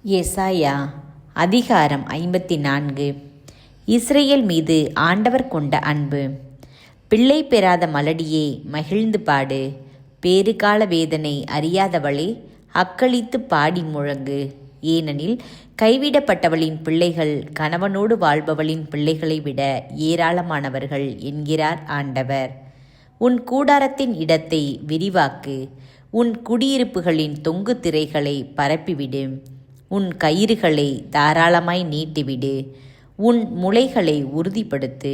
எசாயா அதிகாரம் 54. இஸ்ரேல் மீது ஆண்டவர் கொண்ட அன்பு. பிள்ளை பெறாத மலடியே மகிழ்ந்து பாடு. பேறுகால வேதனை அறியாதவளே அக்களித்து பாடி முழங்கு. ஏனெனில் கைவிடப்பட்டவளின் பிள்ளைகள் கணவனோடு வாழ்பவளின் பிள்ளைகளை விட ஏராளமானவர்கள் என்கிறார் ஆண்டவர். உன் கூடாரத்தின் இடத்தை விரிவாக்கு. உன் குடியிருப்புகளின் தொங்கு திரைகளை பரப்பிவிடு. உன் கயிறுகளை தாராளமாய் நீட்டிவிடு. உன் முளைகளை உறுதிப்படுத்து.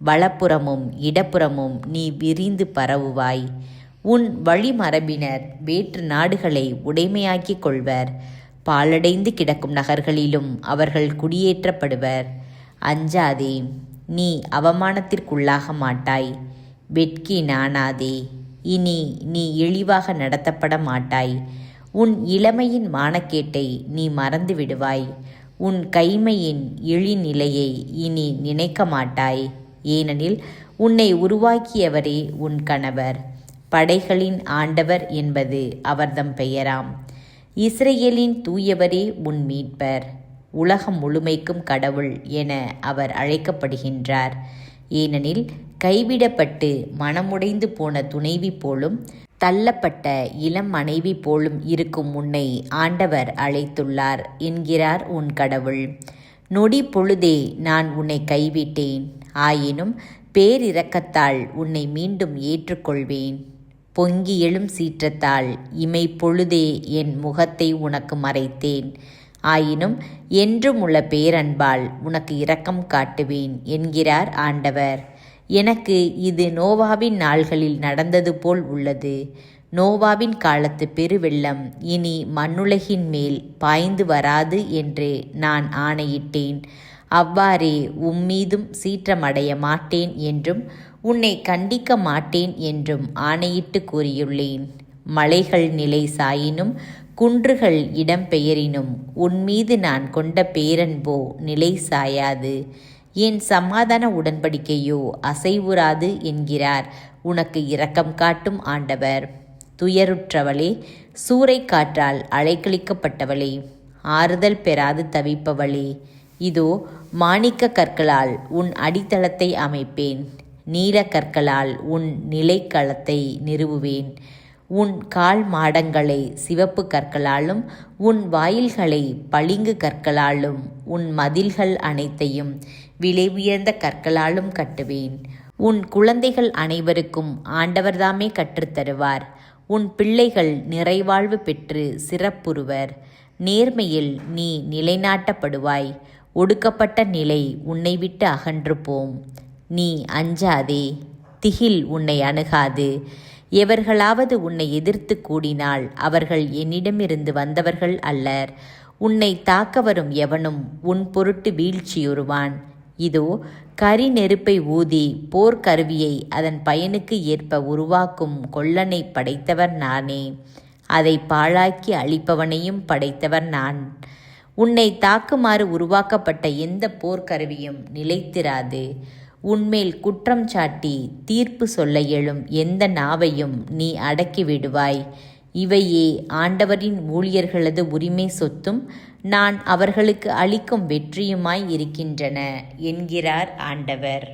வலப்புறமும் இடப்புறமும் நீ விரிந்து பரவுவாய். உன் வழிமரபினர் வேற்று நாடுகளை உடைமையாக்கிக் கொள்வர். பாழடைந்து கிடக்கும் நகர்களிலும் அவர்கள் குடியேற்றப்படுவர். அஞ்சாதே, நீ அவமானத்திற்குள்ளாக மாட்டாய். வெட்கி நாணாதே, இனி நீ இழிவாக நடத்தப்பட மாட்டாய். உன் இளமையின் மானக்கேட்டை நீ மறந்து விடுவாய். உன் கைமையின் இழிநிலையை இனி நினைக்க மாட்டாய். ஏனெனில் உன்னை உருவாக்கியவரே உன் கணவர், படைகளின் ஆண்டவர் என்பது அவர்தம் பெயராம். இஸ்ரேலின் தூயவரே உன் மீட்பர், உலகம் முழுமைக்கும் கடவுள் என அவர் அழைக்கப்படுகின்றார். ஏனெனில் கைவிடப்பட்டு மனமுடைந்து போன துணைவி போலும் தள்ளப்பட்ட இளம் மனைவி போலும் இருக்கும் உன்னை ஆண்டவர் அழைத்துள்ளார் என்கிறார் உன் கடவுள். நொடி பொழுதே நான் உன்னை கைவிட்டேன், ஆயினும் பேரிரக்கத்தால் உன்னை மீண்டும் ஏற்றுக்கொள்வேன். பொங்கி எழும் சீற்றத்தால் இமை பொழுதே என் முகத்தை உனக்கு மறைத்தேன், ஆயினும் என்றும் உள்ள பேரன்பால் உனக்கு இரக்கம் காட்டுவேன் என்கிறார் ஆண்டவர். எனக்கு இது நோவாவின் நாள்களில் நடந்தது போல் உள்ளது. நோவாவின் காலத்து பெருவெள்ளம் இனி மண்ணுலகின் மேல் பாய்ந்து வராது என்று நான் ஆணையிட்டேன். அவ்வாறே உம்மீதும் சீற்றமடைய மாட்டேன் என்றும் உன்னை கண்டிக்க மாட்டேன் என்றும் ஆணையிட்டு கூறியுள்ளேன். மலைகள் நிலை சாயினும் குன்றுகள் இடம்பெயரினும் உன்மீது நான் கொண்ட பேரன்போ நிலை சாயாது. என் சமாதான உடன்படிக்கையோ அசைவுறாது என்கிறார் உனக்கு இரக்கம் காட்டும் ஆண்டவர். துயருற்றவளே, சூறை காற்றால் அலைக்கழிக்கப்பட்டவளே, ஆறுதல் பெறாது தவிப்பவளே, இதோ மாணிக்க கற்களால் உன் அடித்தளத்தை அமைப்பேன். நீல கற்களால் உன் நிலைக்களத்தை நிறுவுவேன். உன் கால் மாடங்களை சிவப்பு கற்களாலும் உன் வாயில்களை பளிங்கு கற்களாலும் உன் மதில்கள் அனைத்தையும் விலை உயர்ந்த கற்களாலும் கட்டுவேன். உன் குழந்தைகள் அனைவருக்கும் ஆண்டவர்தாமே கற்றுத்தருவார். உன் பிள்ளைகள் நிறைவாழ்வு பெற்று சிறப்புறுவர். நேர்மையில் நீ நிலைநாட்டப்படுவாய். ஒடுக்கப்பட்ட நிலை உன்னை விட்டு அகன்று போம். நீ அஞ்சாதே, திகில் உன்னை அணுகாது. எவர்களாவது உன்னை எதிர்த்து கூடினால் அவர்கள் என்னிடமிருந்து வந்தவர்கள் அல்லர். உன்னை தாக்க வரும் எவனும் உன் பொருட்டு வீழ்ச்சியுறுவான். இதோ கரி நெருப்பை ஊதி போர்க்கருவியை அதன் பயனுக்கு ஏற்ப உருவாக்கும் கொல்லனை படைத்தவர் நானே. அதை பாழாக்கி அழிப்பவனையும் படைத்தவர் நான். உன்னை தாக்குமாறு உருவாக்கப்பட்ட எந்த போர்க்கருவியும் நிலைத்திராது. உன்மேல் குற்றம் சாட்டி தீர்ப்பு சொல்ல எழும் எந்த நாவையும் நீ அடக்கி விடுவாய். இவையே ஆண்டவரின் ஊழியர்களது உரிமை சொத்தும் நான் அவர்களுக்கு அளிக்கும் வெற்றியுமாய் இருக்கின்றன என்கிறார் ஆண்டவர்.